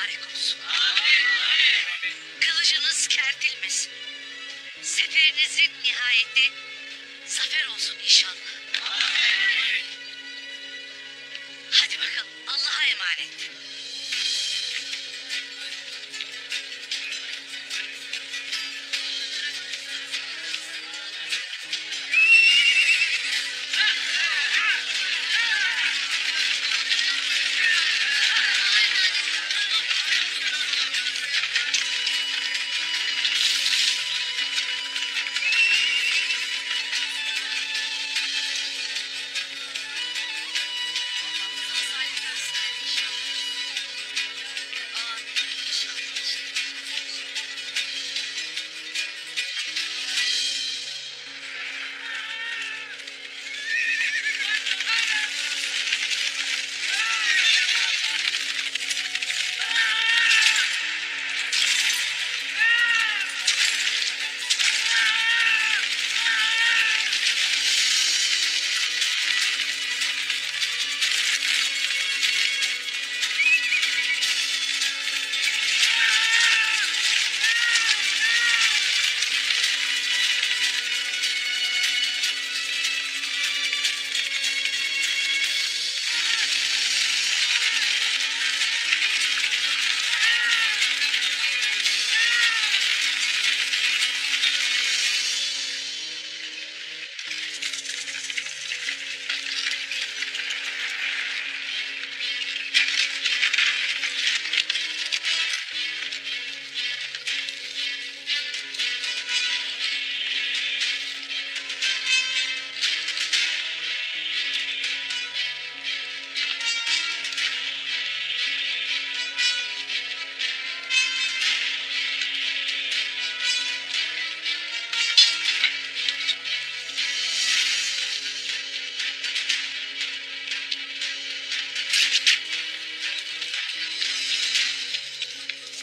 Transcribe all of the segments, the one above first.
mübarek olsun. Kılıcınız kertilmesin. Seferinizin nihayeti zafer olsun inşallah. Hadi bakalım, Allah'a emanet.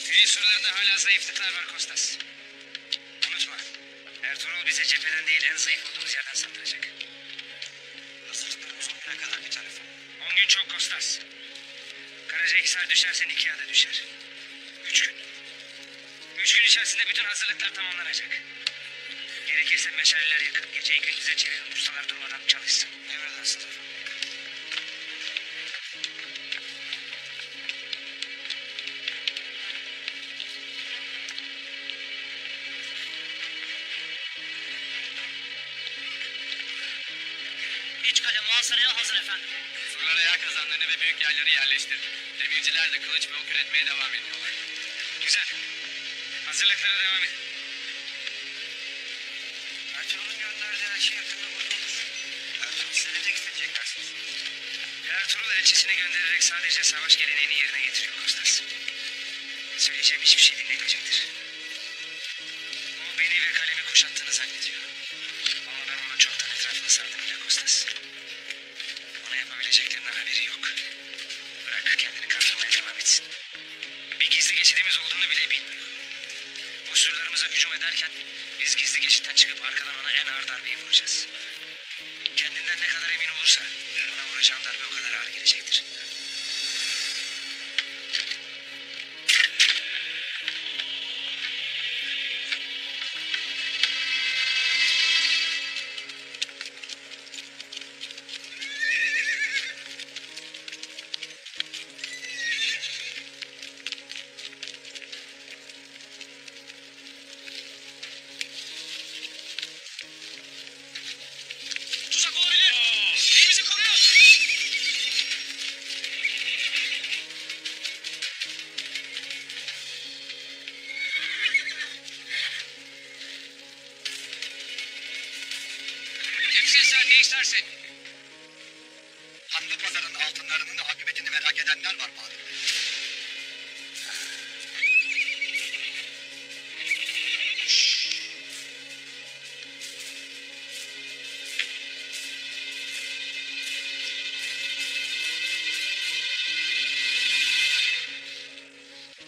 Güney surlarında hala zayıflıklar var Kostas. Unutma, Ertuğrul bize cepheden değil en zayıf olduğumuz yerden saldıracak. Hazırlıklarımız 10 güne kadar biter efendim. 10 gün çok Kostas. Karacahisar düşerse Nikya da düşer. 3 gün. 3 gün içerisinde bütün hazırlıklar tamamlanacak. Gerekirse meşaleler yakın, geceyi gündüze çevirin, ustalar durmadan çalışsın. Emredersiniz efendim. İç kale muhasaraya hazır efendim. Surlara yer kazanlarını ve büyük yerleri yerleştir. Demirciler de kılıç ve ok üretmeye devam ediyorlar. Güzel. Hazırlıklara devam edin. Ertuğrul'un gönderdiği elçi yakında burada olur. Ertuğrul size ne teklif edecek dersiniz? Ertuğrul elçisini göndererek sadece savaş geleneğini yerine getiriyor Kostas. Söyleyeceğim hiçbir şey dinlemeyecektir. O beni ve kalemi kuşattığını zannediyor. Ama ben onu çoktan etrafına sardım bile Kostas. Ona yapabileceklerinden haberi yok. Bırak kendini kandırmaya devam etsin. Bir gizli geçidimiz olduğunu bile bilmiyor. Bu surlarımıza hücum ederken biz gizli geçitten çıkıp arkadan ona en ağır darbeyi vuracağız. Kendinden ne kadar emin olursa ona vuracağım darbe o kadar ağır gelecektir. Tuzak olabilir. Evimizi koruyor. Kimsin ne istersin? Hanlı pazarın altınlarının akıbetini merak edenler var Bahadır Bey.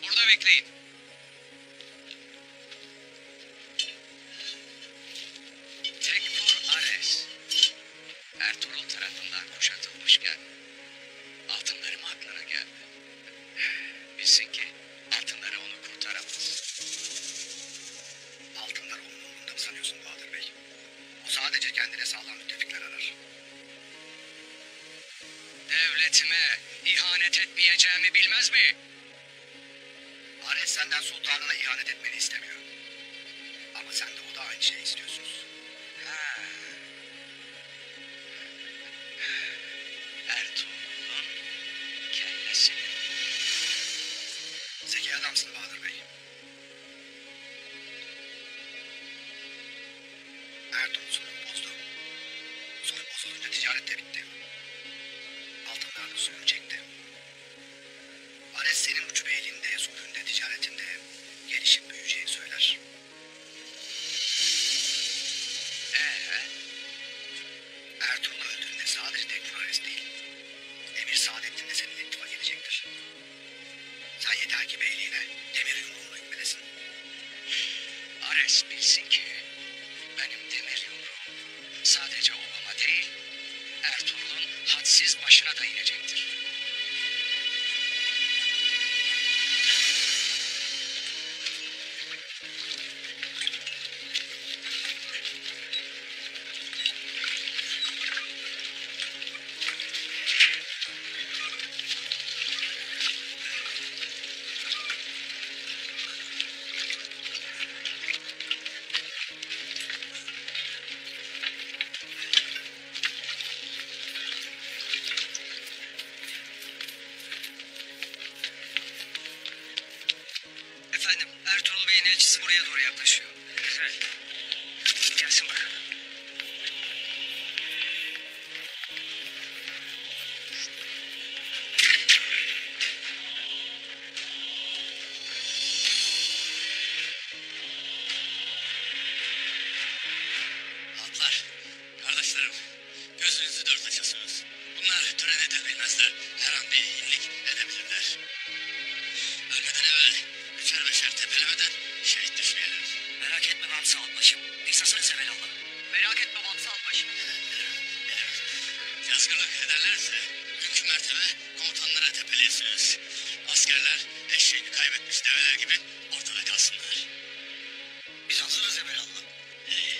Burada bekleyin. Tekfur Ares. Ertuğrul tarafından kuşatılmışken altınlarım aklına geldi. Bilsin ki etmeyeceğimi bilmez mi? Ares senden sultanına ihanet etmeni istemiyor. Ama sen de o da aynı şeyi istiyorsunuz. Ha. Ertuğrul'un kellesini. Zeki adamsın Bahadır Bey. Ertuğrul suyunu bozdu. Suyu bozulunca ticaret de bitti. Altınlarla suyunu çekti. Ares senin uçu beyliğinde, sulhünde, ticaretinde gelişip büyüyeceğini söyler. Ertuğrul'u öldüğünde sadece Tekfur Ares değil, Emir Saadettin de seninle ittifak edecektir. Sen yeter ki beyliğine, demir yumruğuna hükmedesin. Ares bilsin ki benim demir yumruğum sadece obama değil, Ertuğrul'un hadsiz başına da inecektir. Efendim, Ertuğrul Bey'in elçisi buraya doğru yaklaşıyor. Güzel. Gelsin bakalım. Atlar, kardeşlerim, gözünüzü dört açasınız. Bunlar tören edebilmezler, her an bir iyilik edebilirler. Ölmeden evvel üçer beşer tepelemeden şehit düşmeyelim. Merak etme Vamsı Alpaşım. İhsasınız evvelallah. Merak etme Vamsı Alpaşım. Bilirim. Yazgırlık ederlerse mümkün mertebe komutanlara tepeliyorsunuz. Askerler eşeğini kaybetmiş develer gibi ortada kalsınlar. Biz hazırız evvelallah. İyi.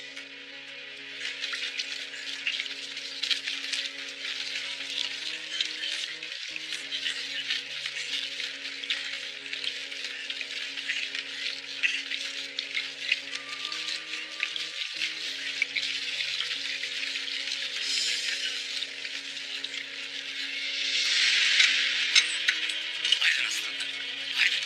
Haydi aslanlar. Haydi.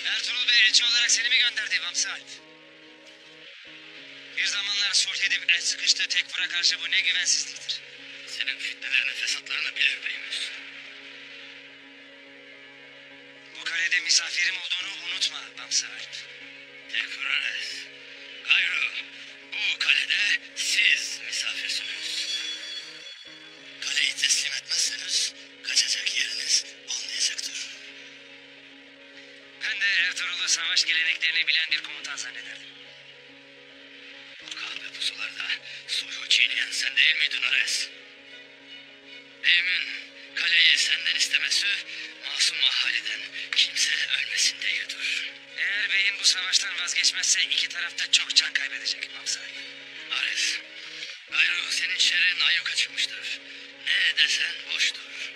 Ertuğrul Bey elçi olarak seni mi gönderdi Vamsı Alp? Bir zamanlar sulh edip el sıkıştığı Tekfur'a karşı bu ne güvensizliktir. Senin fitnelerini, fesatlarını bilir beyimiz. Bu kalede misafirim olduğunu unutma Vamsı Alp. Tekfur Ares. Gayrı bu kalede siz misafirsiniz. Kaleyi teslim etmezseniz kaçacak yeriniz olmayacaktır. Ben de Ertuğrul'u savaş geleneklerini bilen bir komutan zannederdim. Bu kahve pusularda sulhu çiğneyen sen değil miydin Ares? Beyimin kaleyi senden istemesi masum ahaliden kimse ölmesin diyedir. Eğer beyin bu savaştan vazgeçmezse iki tarafta çok can kaybedecek Vamsı Alp. Ares, gayrı senin şerrin ayyuka çıkmıştır. Ne desen boştur.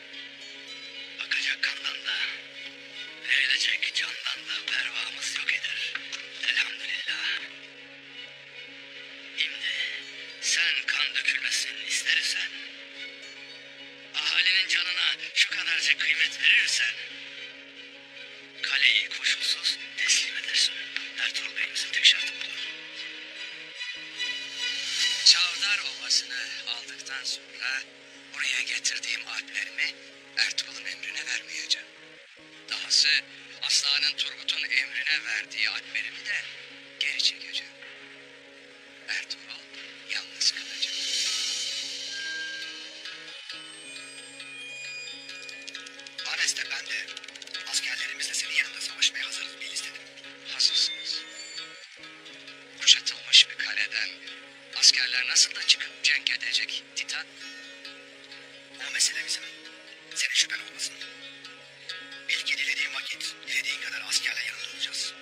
Akacak kandan da, verilecek candan da pervamız yok eder. Elhamdülillah. Şimdi sen kan dökülmesini istersen, ahalinin canına şu kadarcık kıymet verirsen, kaleyi koşulsuz teslim edersin. Ertuğrul Bey'imizin tek şartı budur. Çavdar Ovası'na savaştan sonra buraya getirdiğim alplerimi Ertuğrul'un emrine vermeyeceğim. Dahası Aslan'ın Turgut'un emrine verdiği alplerimi de geri çekeceğim. Ertuğrul yalnız kalacak. Ares'te ben de askerlerimizle senin yanında savaşmaya hazırız bil istedim. Hazırsınız. Kuşatılmış bir kaleden askerler nasıl da çıkıp cenk edecek Titan? O mesele bizim. Senin şüphen olmasın. Bil ki dilediğin vakit, dilediğin kadar askerle yanında olacağız.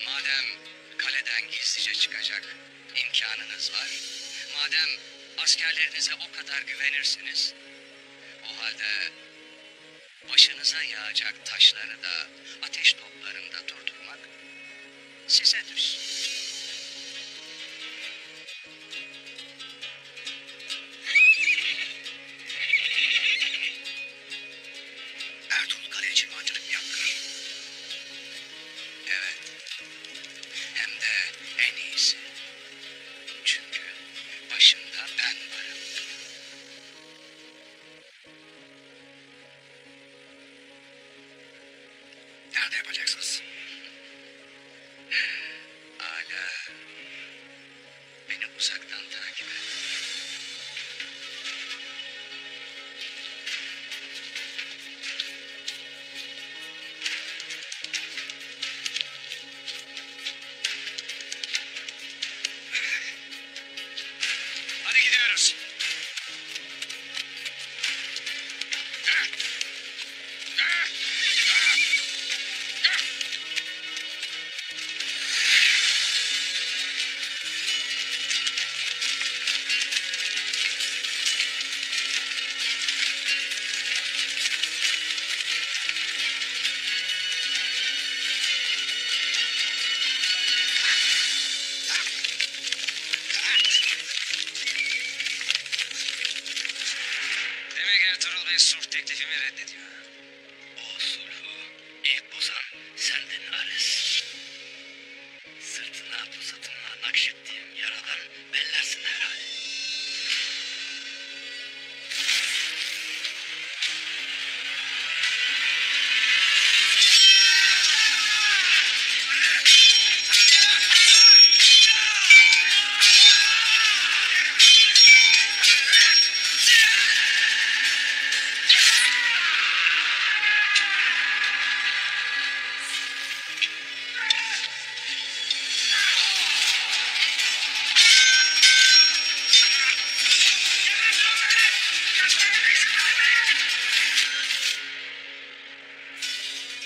Madem kaleden gizlice çıkacak imkanınız var, madem askerlerinize o kadar güvenirsiniz, o halde başınıza yağacak taşları da ateş toplarında durdurmak size düşsün. Ertuğrul kale için mancınık mı yaptırır? Evet, hem de en iyisi. Çünkü başında ben varım. Nerede yapacaksınız? Aga, beni uzaktan takip et. Hadi gidiyoruz. Demek Ertuğrul Bey sulh teklifimi reddediyor. O sulhu ilk bozan sendin Ares. Sırtına pusatına nakşettiğim yaradan bellersin herhalde.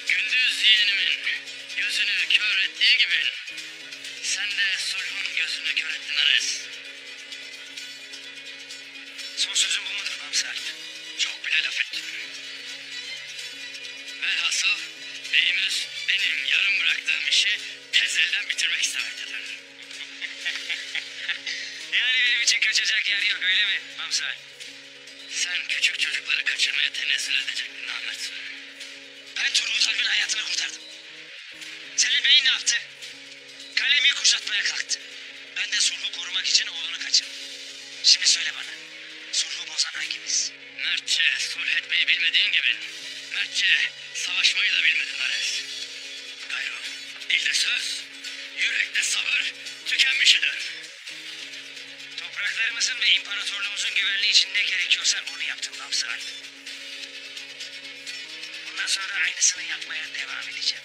Gündüz yeğenimin gözünü kör ettiği gibi sen de sulhun gözünü kör ettin Ares. Son sözün bu mudur Mamsar? Çok bile laf ettin. Velhasıl beyimiz benim yarım bıraktığım işi tez elden bitirmek istemektedir. Yani benim için kaçacak yer yok öyle mi Mamsar? Sen küçük çocukları kaçırmaya tenezzül edecek bir namert. Ben Turgut Alp'in hayatını kurtardım. Selim Bey ne yaptı? Kalemi kuşatmaya kalktı. Ben de sulhu korumak için oğlunu kaçırdım. Şimdi söyle bana. Sulhu bozan hangimiz? Mertçe sulh etmeyi bilmediğin gibi mertçe savaşmayı da bilmedin Ares. Gayrı dilde söz, yürekte sabır tükenmişidir. Topraklarımızın ve imparatorluğumuzun güvenliği için ne gerekiyorsa onu yaptım Mamsar. Bundan sonra da aynısını yapmaya devam edeceğim.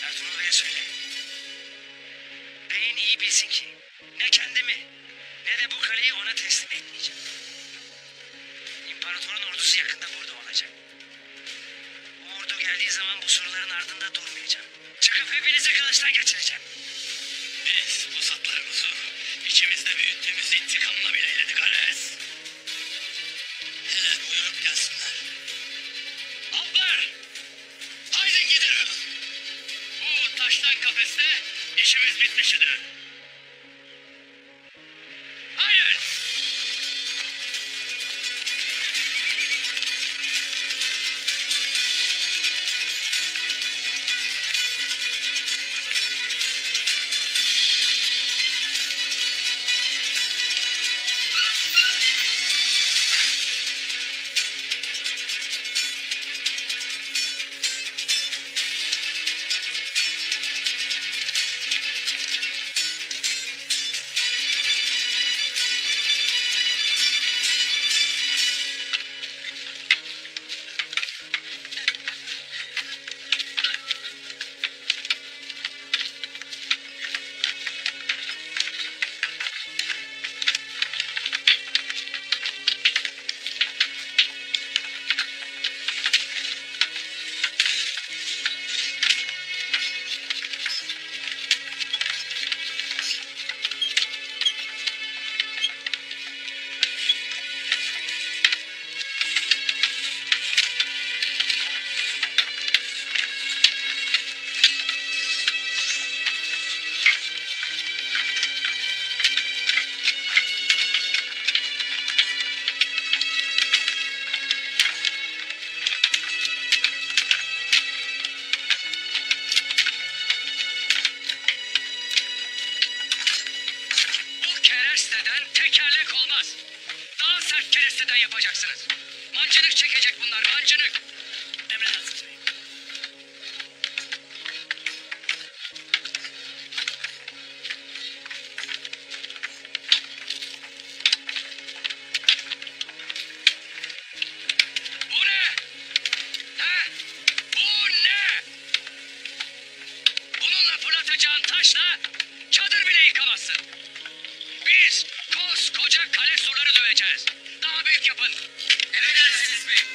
Ertuğrul Bey'e söyle. Beyin iyi bilsin ki ne kendimi ne de bu kaleyi ona teslim etmeyeceğim. İmparatorun ordusu yakında burada olacak. O ordu geldiği zaman bu surların ardında durmayacağım. Çıkıp hepinizi kılıçtan geçireceğim. Biz bu satlarımızı içimizde büyüttüğümüz intikamla bile eyledik Ares. Hele buyurup gelsinler. Atlar! Haydi gidelim. Bu taştan kafeste işimiz bitmişidir. Hayır! keresteden tekerlek olmaz. Daha sert keresteden yapacaksınız. Mancınık çekecek bunlar, mancınık. Emredersiniz beyim. Bu ne? He? Bu ne? Bununla fırlatacağın taşla çadır bile yıkamazsın. Biz koskoca kale surları döveceğiz. Daha büyük yapın. Emredersiniz beyim.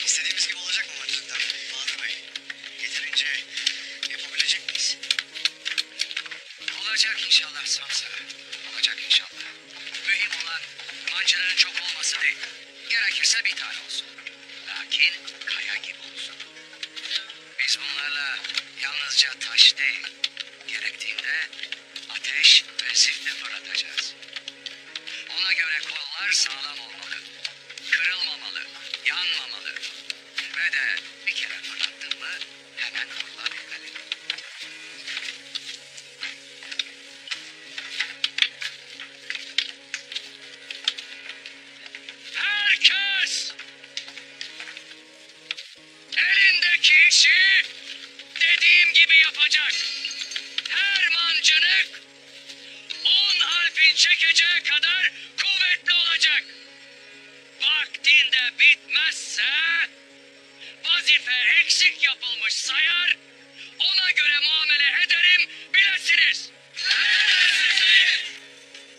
İstediğimiz gibi olacak mı mancınıklar Bahadır Bey? Yeterince yapabilecek miyiz? Olacak inşallah Samsa. Olacak inşallah. Mühim olan mancınığın çok olması değil. Gerekirse bir tane olsun. Lakin kaya gibi olsun. Biz bunlarla yalnızca taş değil, gerektiğinde ateş ve zifte fırlatacağız. Ona göre kollar sağlam olmalı. Kırılmamalı, yanmamalı. Ve de bir kere fırlattın mı hemen kurulabilmeli. Herkes elindeki işi dediğim gibi yapacak. Her mancınık 10 harfin çekeceği kadar kuvvetli olacak. Vaktinde bitmezse vazife eksik yapılmış sayar, ona göre muamele ederim bilesiniz.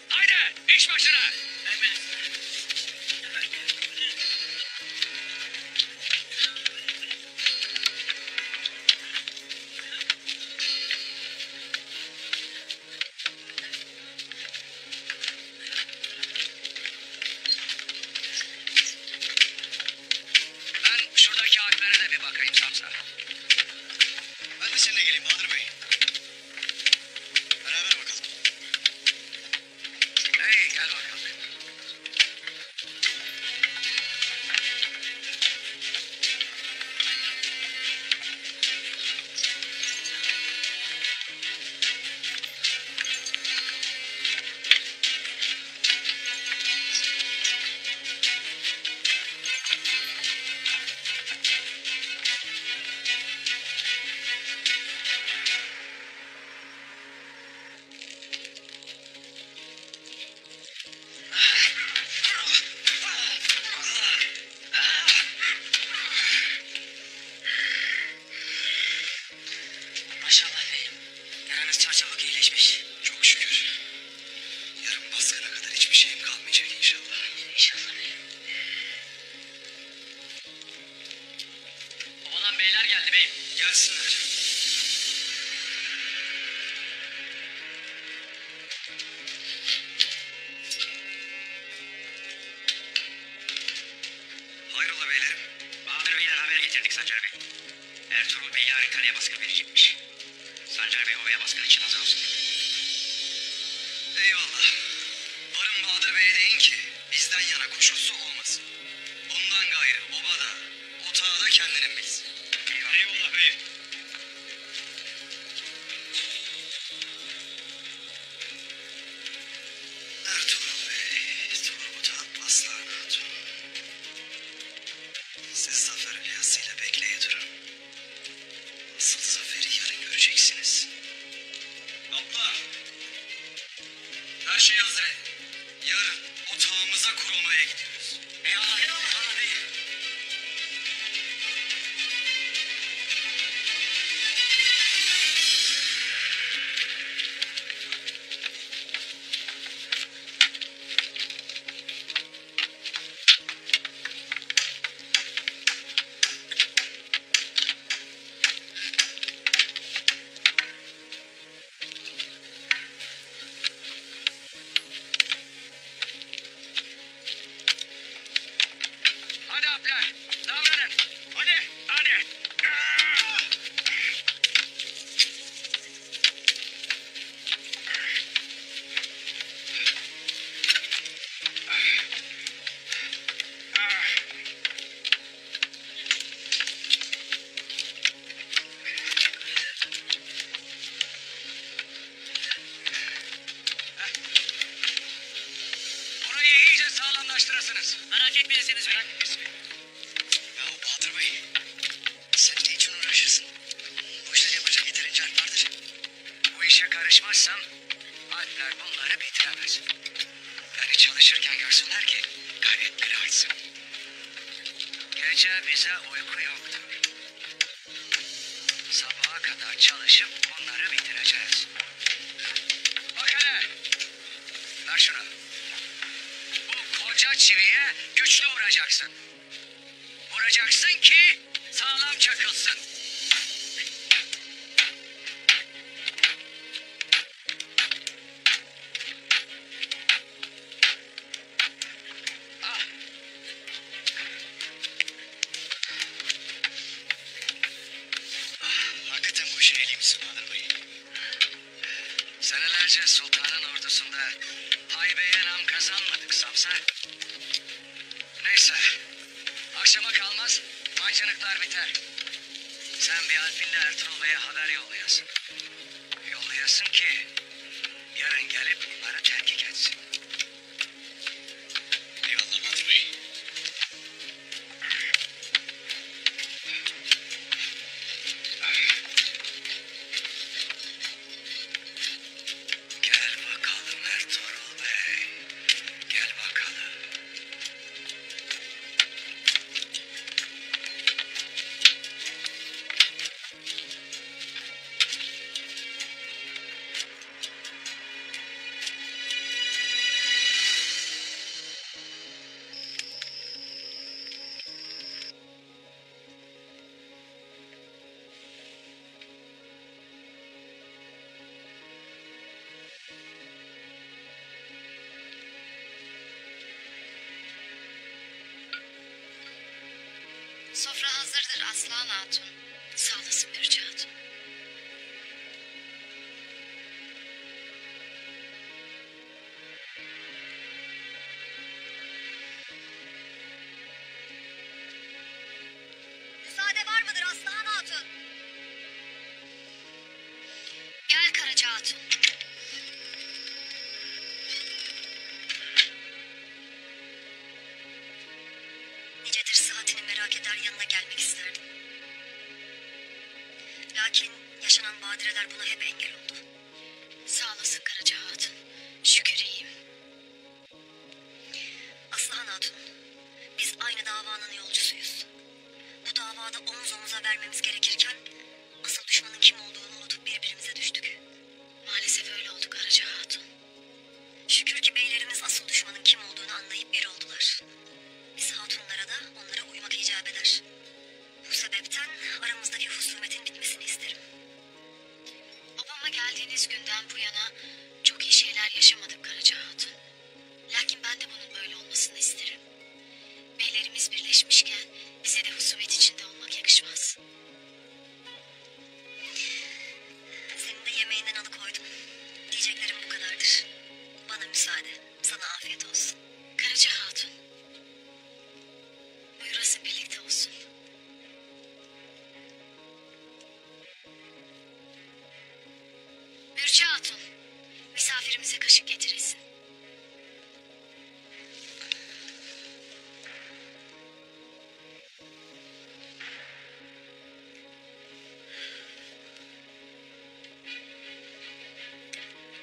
Haydi iş başına. Ben şuradaki harflere de bir bakayım Samsa. Ben de seninle geleyim Bahadır Bey. Beraber bakalım. Hey gel bakalım. Maşallah beyim. Yaranız çarçabuk iyileşmiş. Çok şükür. Yarın baskına kadar hiçbir şeyim kalmayacak inşallah. İnşallah beyim. Oğlan beyler geldi beyim. Gelsinler. Hayrola beylerim? Bahadır Bey'den haber getirdik Sancar Bey. Ertuğrul Bey yarın kaleye baskın verecekmiş. Sancar Bey ovaya baskın için hazır olsun. Eyvallah. Varın Bahadır Bey'e deyin ki bizden yana koşulsu olmasın. Bundan gayrı obada, otağı da kendinin bilsin. Eyvallah beyim. Ertuğrul Bey, Turgut Aslan Hatun. Siz zafer hülyasıyla bekleye durun. Asıl zaferi yarın göreceksiniz. Abla, her şey hazır edin. Yarın otağımıza kurulmaya gidiyoruz. Eyvallah eyvallah beyim. etmeyesiniz be. Ya Bahadır Bey, sen ne için uğraşırsın? Bu işleri yapacak yeterince harp vardır. Bu işe karışmazsam Alpler bunları bitiremez. Yani çalışırken görsünler ki gayretleri artsın. Gece bize uyku yoktur. Sabaha kadar çalışıp bunları bitireceğiz. Bak hele. Ver şunu. Bu koca çiviye güçlü vuracaksın. Vuracaksın ki sağlam çakılsın. Ah. Hakikaten bu işin eli misin Bahadır Bey? Senelerce sultanın ordusunda haybeye nam kazanmadık Samsa. Neyse, akşama kalmaz mancınıklar biter. Sen bir Alpinli Ertuğrul Bey'e haber yollayasın. Yollayasın ki yarın gelip bunları tetkik etsin. Eyvallah Bahadır Bey. Gel bakalım Ertuğrul Bey. Gel bakalım. Sofra hazırdır Aslan Hatun. Sağ olasın Bürce Hatun. Müsaade var mıdır Aslan Hatun? Gel Karaca Hatun. Nicedir saatini merak eder yanına gelmek isterdim. Lakin yaşanan badireler buna hep engel oldu. Sağ olasın Karaca Hatun. Şükür iyiyim. Aslıhan Hatun, biz aynı davanın yolcusuyuz. Bu davada omuz omuza vermemiz gerekirken asıl düşmanın kim olduğunu unutup birbirimize düştük. Maalesef öyle oldu Karaca Hatun. Şükür ki beylerimiz asıl düşmanın kim olduğunu anlayıp bir oldular. Biz hatunlara da onlara uymak icap eder. Bu sebepten aramızdaki husumetin bitmesini isterim. Babama geldiğiniz günden bu yana çok iyi şeyler yaşamadık Karaca Hatun. Lakin ben de bunun böyle olmasını isterim. Beylerimiz birleşmişken bize de husumet içinde olmak yakışmaz. Senin de yemeğinden alıkoydum. Diyeceklerim bu kadardır. Bana müsaade. Sana afiyet olsun. Karaca Hatun. Buyurasın birlikte olsun. Bürce Hatun. Misafirimize kaşık getiresin.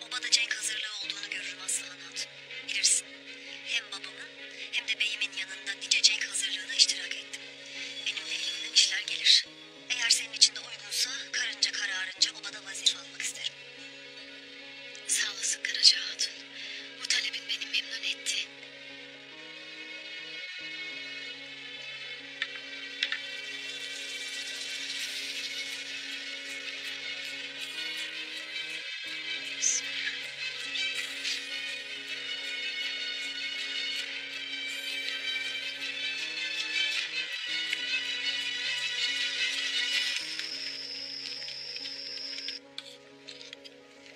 Obada cenk hazırlığı olduğunu görürüm Aslıhan Hatun. Bilirsin. Hem babamın hem de beyimin yanında nice cenk hazırlığına iştirak ettim. Benim de elimden işler gelir. Eğer senin için de uygunsa karınca kararınca obada vazife almak isterim. Sağ olasın Karaca Hatun. Bu talebin beni memnun etti.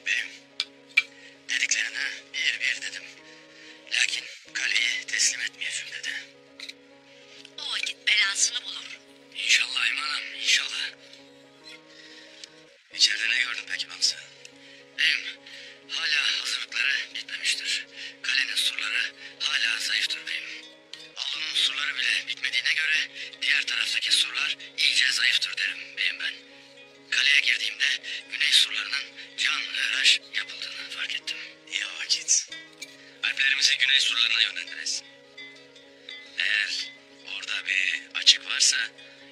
Beyim, dediklerine bir dedim. Lakin kaleyi teslim etmeyeceğim dedi. O vakit belasını bulur. İnşallah imanım, inşallah. İçeride ne gördün peki Bamsı? Beyim, hala hazırlıkları bitmemiştir. Kalenin surları hala zayıftır beyim. Yolun surları bile bitmediğine göre diğer taraftaki surlar iyice zayıftır derim beyim ben. Kaleye girdiğimde güney surlarının can hıraş yapıldığını fark ettim. İyi o vakit. Alplerimizi güney surlarına yönlendiririz. Eğer orada bir açık varsa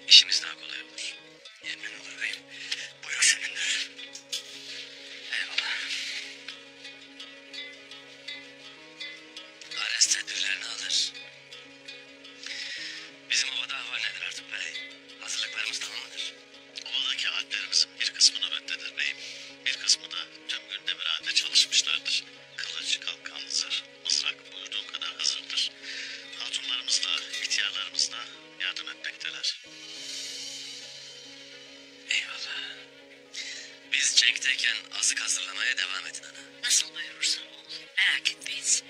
işimiz daha kolay olur. Yemin olur beyim. Buyur senindir. Eyvallah. Ares tedbirlerini alır. Bizim ovada hava nedir artık bey? Hazırlıklarımız tamam mıdır? Ovadaki alplerimizin bir kısmı nöbettedir beyim. Bir kısmı da tüm gün demirhanede çalışmışlardır. Kılıç, kalkan, zırh, mızrak buyurduğun kadar hazırdır. Hatunlarımız da, ihtiyarlarımız da yardım etmekteler. Eyvallah. Biz cenkteyken azık hazırlamaya devam edin ana. Nasıl buyurursan ol. Merak etmeyiz.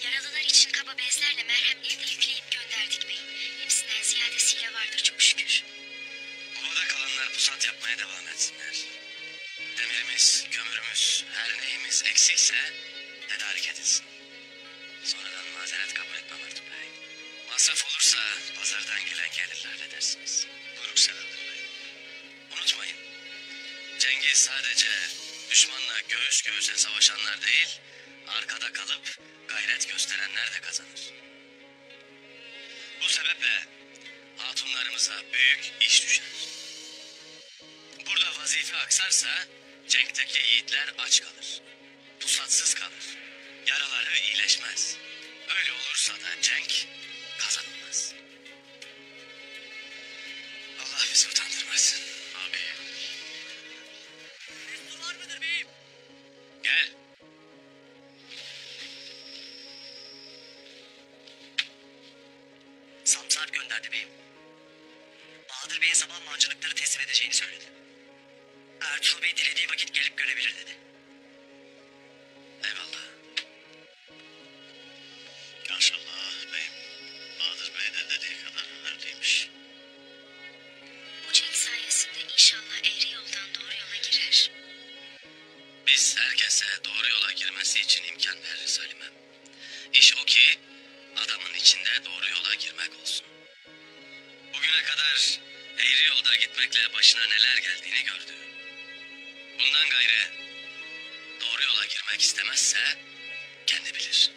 Yaralılar için kaba bezlerle merhemleri yükleyip gönderdik bey. Hepsinden ziyadesiyle vardır çok şükür. Ovada kalanlar pusat yapmaya devam etsinler. Demirimiz, kömürümüz, her neyimiz eksikse tedarik edilsin. Sonradan mazeret kabul etmem artık bey. Masraf olursa pazardan gelen gelirle halledersiniz. Buyruk senendir beyim. Unutmayın. Cengiz sadece düşmanla göğüs göğüse savaşanlar değil, arkada kalıp gayret gösterenler de kazanır. Bu sebeple hatunlarımıza büyük iş düşer. Burada vazife aksarsa cenkteki yiğitler aç kalır. Pusatsız kalır. Yaraları iyileşmez. Öyle olursa da cenk kazanılmaz. Allah bizi utandırmasın. Abi, Var mıdır beyim? Gel. Samsar gönderdi beyim. Bahadır Bey'e sabah mancınıkları teslim edeceğini söyledi. Ertuğrul Bey dilediği vakit gelip görebilir dedi. Eyvallah. maşallah beyim. Bahadır Bey de dediği kadar hünerliymiş. Bu cenk sayesinde inşallah eğri yoldan doğru yola girer. Biz herkese doğru yola girmesi için imkan veririz Halimem. İş o ki adamın içinde doğru yola girmek olsun. Bugüne kadar eğri yolda gitmekle başına neler geldiğini gördü. Bundan gayrı doğru yola girmek istemezse kendi bilir.